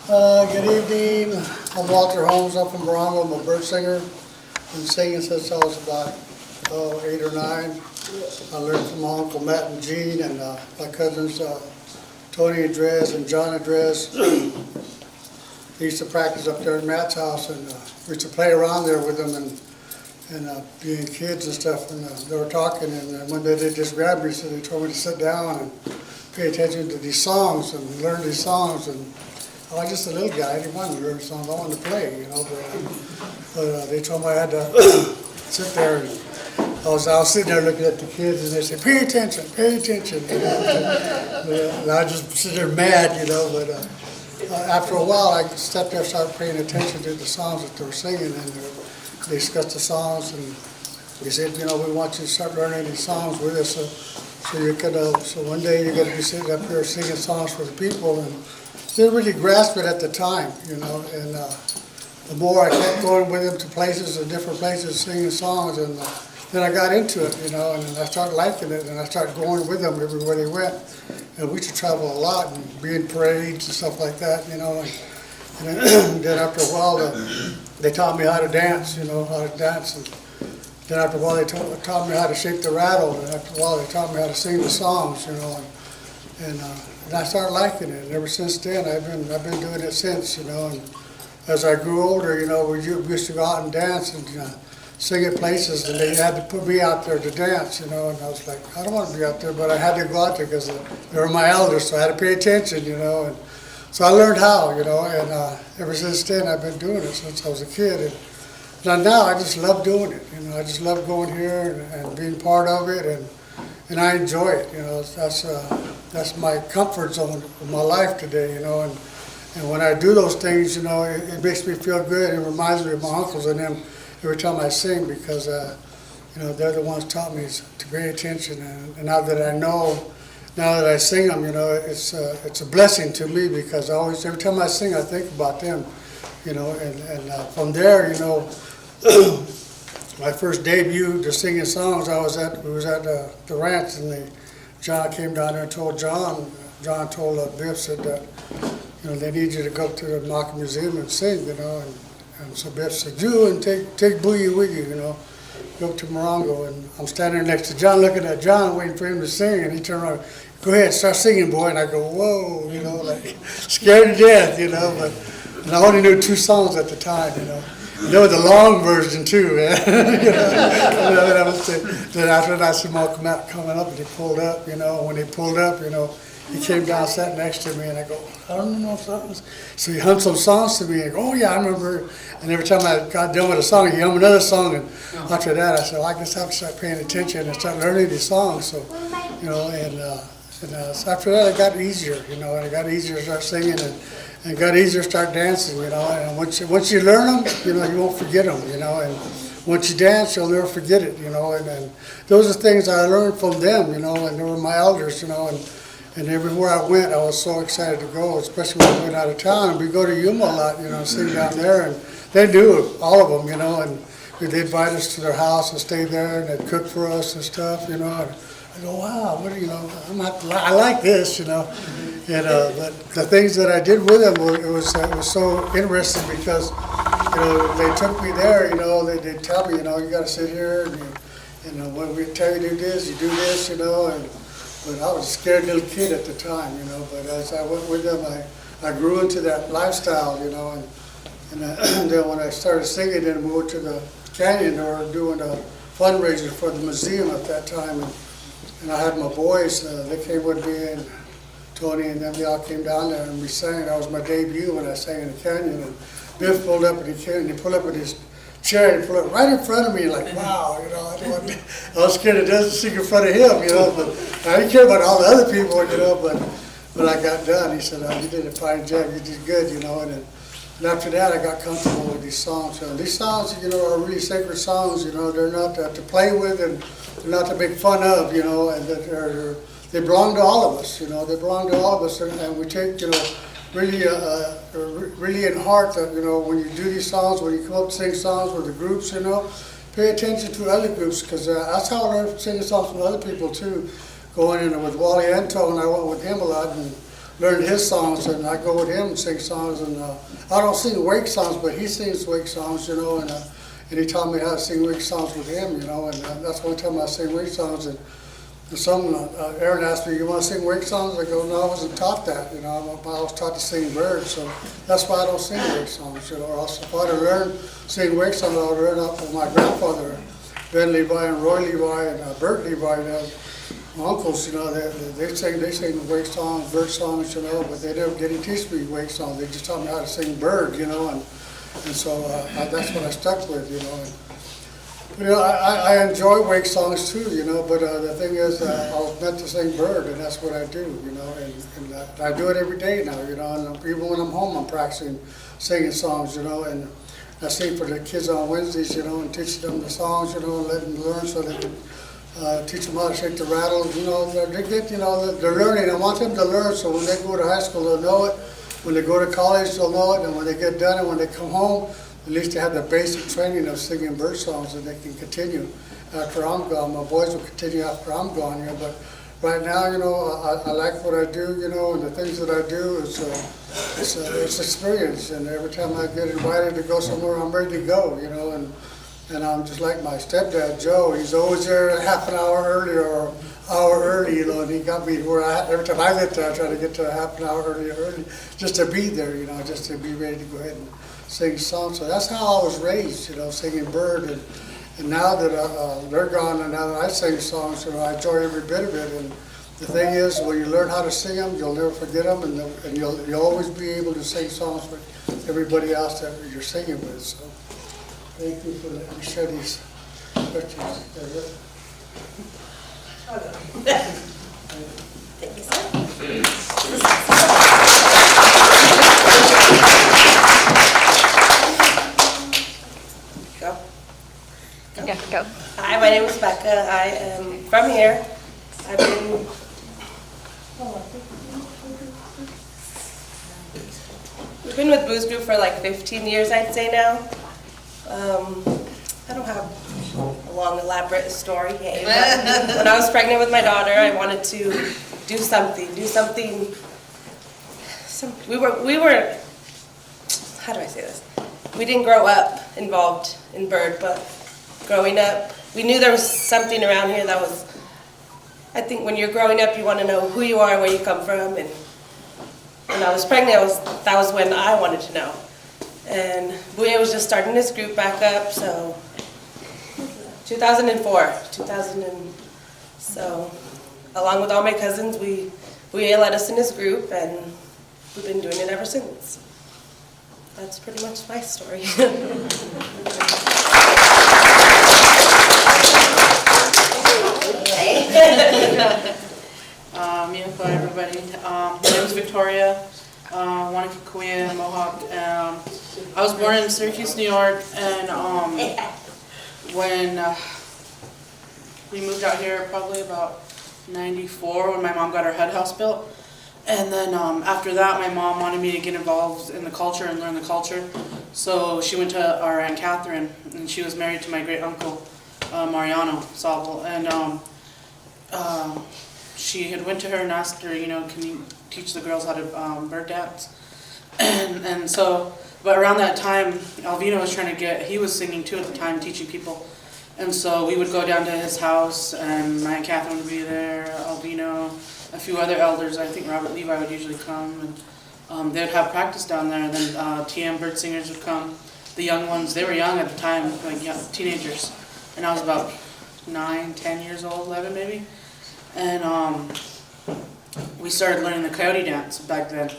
Good evening. I'm Walter Holmes. I'm from Morongo. I'm a bird singer. Been singing since I was about 8 or 9. I learned from my Uncle Matt and Gene and my cousins Tony Andres and John Andres. They used to practice up there at Matt's house, and we used to play around there with them and being kids and stuff. And they were talking, and one day they just grabbed me, so they told me to sit down and pay attention to these songs and learn these songs. And I was just a little guy. I didn't want to learn songs. I wanted to play, you know. But they told me I had to sit there. And I was sitting there looking at the kids, and they said, "Pay attention, pay attention." You know? And I just sit there mad, you know. But after a while, I stepped there, started paying attention to the songs that they were singing, and they discussed the songs, and they said, "You know, we want you to start learning these songs with us, so you could. So one day you're going to be sitting up here singing songs for the people." And didn't really grasp it at the time, you know, and the more I kept going with them to places, and different places, singing songs, and then I got into it, you know, and I started liking it, and I started going with them everywhere they went, and we used to travel a lot and be in parades and stuff like that, you know, and then after a while they taught me how to dance, you know, how to dance, and then after a while they taught me how to shake the rattle, and after a while they taught me how to sing the songs, you know, and I started liking it, and ever since then I've been doing it since, you know. And as I grew older, you know, we used to go out and dance and sing at places, and they had to put me out there to dance, you know. And I was like, I don't want to be out there, but I had to go out there because they were my elders, so I had to pay attention, you know. And so I learned how, you know, and ever since then I've been doing it since I was a kid. And now I just love doing it, you know. I just love going here and being part of it, and I enjoy it, you know. That's my comfort zone of my life today, you know, and when I do those things, you know, it makes me feel good. It reminds me of my uncles and them every time I sing, because, you know, they're the ones taught me to pay attention, and now that I know, now that I sing them, you know, it's a blessing to me, because every time I sing, I think about them, you know, and from there, you know, my first debut to singing songs, we was at the ranch, and John came down there and told John told Biff, said that, you know, they need you to go to the Mock Museum and sing, you know, and so Biff said, "You and take Boogie with you, you know, go to Morongo." And I'm standing next to John, looking at John, waiting for him to sing, and he turned around, "Go ahead, start singing, boy." And I go, "Whoa," you know, like scared to death, you know, and I only knew 2 songs at the time, you know. There was the long version too, man. You know, then after that, I saw Malcolm out coming up, and he pulled up, you know. When he pulled up, you know, he came down, sat next to me, and I go, "I don't know songs." So he hummed some songs to me, and I go, "Oh yeah, I remember." And every time I got done with a song, he hummed another song, and after that, I said, well, I guess I have to start paying attention and start learning these songs. So, you know, so after that, it got easier, you know, and it got easier to start singing, and got easier to start dancing, you know. And once you learn them, you know, you won't forget them, you know. And once you dance, you'll never forget it, you know. And those are things I learned from them, you know, and they were my elders, you know. And everywhere I went, I was so excited to go, especially when we went out of town. And we go to Yuma a lot, you know, sing down there, and they knew all of them, you know. And they'd invite us to their house and stay there, and they'd cook for us and stuff, you know. And I go, wow, what do you know? I like this, you know. And but the things that I did with them, it was so interesting, because, you know, they took me there, you know. They'd tell me, you know, you got to sit here, and when we tell you to do this, you do this, you know. But I was a scared little kid at the time, you know. But as I went with them, I grew into that lifestyle, you know. And then when I started singing, then moved to the canyon, or doing a fundraiser for the museum at that time, and I had my boys. They came with me, and Tony and them, they all came down there, and we sang. That was my debut when I sang in the canyon. And Biff pulled up, and he pulled up with his chair and pulled up right in front of me, like, wow, you know. I was scared to death to sing in front of him, you know. But I didn't care about all the other people, you know. But I got done. He said, "Oh, you did a fine job. You did good," you know. And after that, I got comfortable with these songs. So these songs, you know, are really sacred songs. You know, they're not to play with, and they're not to make fun of, you know. And they belong to all of us, you know. They belong to all of us, and we take, you know, really in heart that, you know, when you do these songs, when you come up to sing songs with the groups, you know, pay attention to other groups, because that's how I learned singing songs from other people too. Going in with Wally Anton, I went with him a lot, and learn his songs, and I go with him and sing songs. And I don't sing wake songs, but he sings wake songs, and he taught me how to sing wake songs with him, and that's one time I sing wake songs. And Aaron asked me, "You want to sing wake songs?" I go, "No, I wasn't taught that. I was taught to sing birds, so that's why I don't sing wake songs. Or else if I'd have learned sing wake songs, I would have learned off of my grandfather, Ben Levi and Roy Levi and Bert Levi. My uncles, they sing wake songs, bird songs, but they didn't teach me wake songs. They just taught me how to sing bird, and so that's what I stuck with, I enjoy wake songs too, but the thing is, I was meant to sing bird, and that's what I do, and I do it every day now, and even when I'm home, I'm practicing singing songs, and I sing for the kids on Wednesdays, and teach them the songs, and let them learn so they can teach them how to shake the rattle, they're learning. I want them to learn, so when they go to high school, they'll know it. When they go to college, they'll know it, and when they get done and when they come home, at least they have the basic training of singing bird songs, and they can continue after I'm gone. My boys will continue after I'm gone, but right now, I like what I do, and the things that I do is it's experience, and every time I get invited to go somewhere, I'm ready to go, and I'm just like my stepdad, Joe. He's always there half an hour early or an hour early, and he got me where every time I get there, I try to get to a half an hour early, just to be there, just to be ready to go ahead and sing songs. So that's how I was raised, singing bird, and now that they're gone, and now that I sing songs, I enjoy every bit of it. And the thing is, when you learn how to sing them, you'll never forget them, and you'll always be able to sing songs with everybody else that you're singing with. So thank you for letting me share these questions. Thank you, sir. Go. Hi, my name is Becca. I am from here. I've been we've been with Boo's Group for like 15 years, I'd say now. I don't have a long, elaborate story. Hey, but when I was pregnant with my daughter, I wanted to do something. We were. How do I say this? We didn't grow up involved in bird, but growing up, we knew there was something around here that was, I think when you're growing up, you want to know who you are, where you come from, and when I was pregnant, that was when I wanted to know. And Buya was just starting this group back up, so 2004, so along with all my cousins, Buya let us in his group, and we've been doing it ever since. That's pretty much my story. Hello everybody. My name is Victoria, Wanakikuya, Mohawk. I was born in Syracuse, New York, and when we moved out here probably about 94 when my mom got her head house built. And then after that, my mom wanted me to get involved in the culture and learn the culture. So she went to our Aunt Catherine, and she was married to my great uncle, Mariano Sabel. And she had went to her and asked her, can you teach the girls how to bird dance? And so, but around that time, Alvino was he was singing too at the time, teaching people. And so we would go down to his house, and my Aunt Catherine would be there, Alvino, a few other elders. I think Robert Levi would usually come, and they'd have practice down there. And then TM bird singers would come. The young ones, they were young at the time, like teenagers. And I was about 9, 10 years old, 11 maybe. And we started learning the coyote dance back then.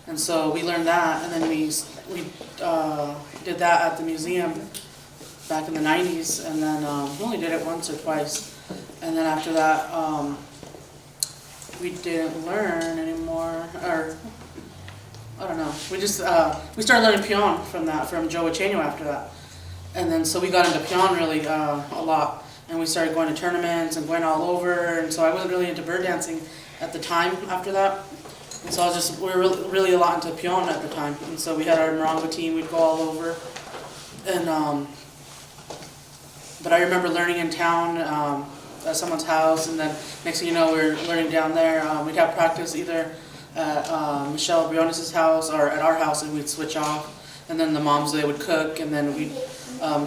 And so we learned that, and then we did that at the museum back in the 90s, and then we only did it once or twice. And then after that, we didn't learn anymore, or I don't know. We just we started learning peon from Joe Acheno after that, and then so we got into peon really a lot, and we started going to tournaments and going all over. And so I wasn't really into bird dancing at the time after that, and so we were really a lot into peon at the time. And so we had our Morongo team. We'd go all over, and but I remember learning in town. At someone's house, and then next thing you know, we were learning down there. We'd have practice either at Michelle Briones' house or at our house, and we'd switch off. And then the moms, they would cook, and then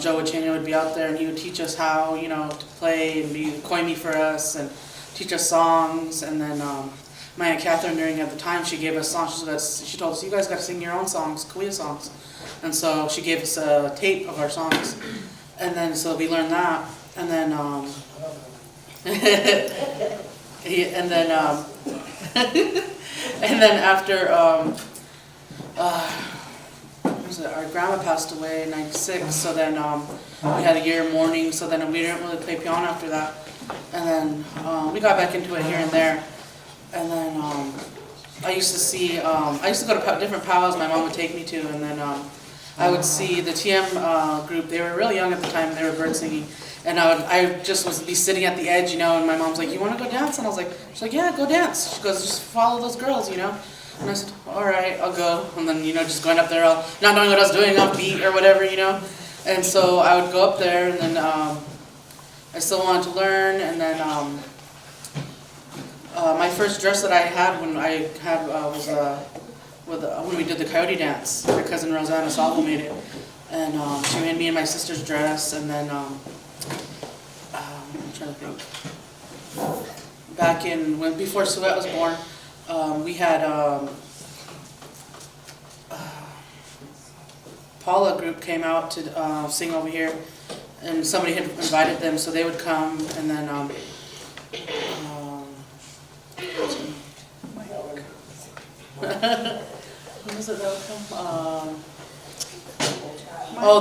Joe Uchenia would be out there, and he would teach us how, you know, to play and be koi me for us and teach us songs. And then my Aunt Catherine, during at the time, she gave us songs. She told us, you guys got to sing your own songs, Kauai songs. And so she gave us a tape of our songs. And then so we learned that. And then and then after our grandma passed away in '96, so then we had a year of mourning, so then we didn't really play piano after that. And then we got back into it here and there. And then I used to go to different powwows my mom would take me to, and then I would see the TM group. They were really young at the time, they were bird singing. And I just would be sitting at the edge, you know, and my mom's like, you want to go dance? And I was like, she's like, yeah, go dance. She goes, just follow those girls, you know. And I said, all right, I'll go. And then, you know, just going up there, not knowing what I was doing, off beat or whatever, you know. And so I would go up there, and then I still wanted to learn. And then my first dress that I had when was when we did the coyote dance. My cousin Rosanna Salvo made it. And she made me and my sister's dress. And then, I'm trying to think. Back before Suette was born, we had Paula group came out to sing over here, and somebody had invited them, so they would come, and then what was it that would come? Oh, the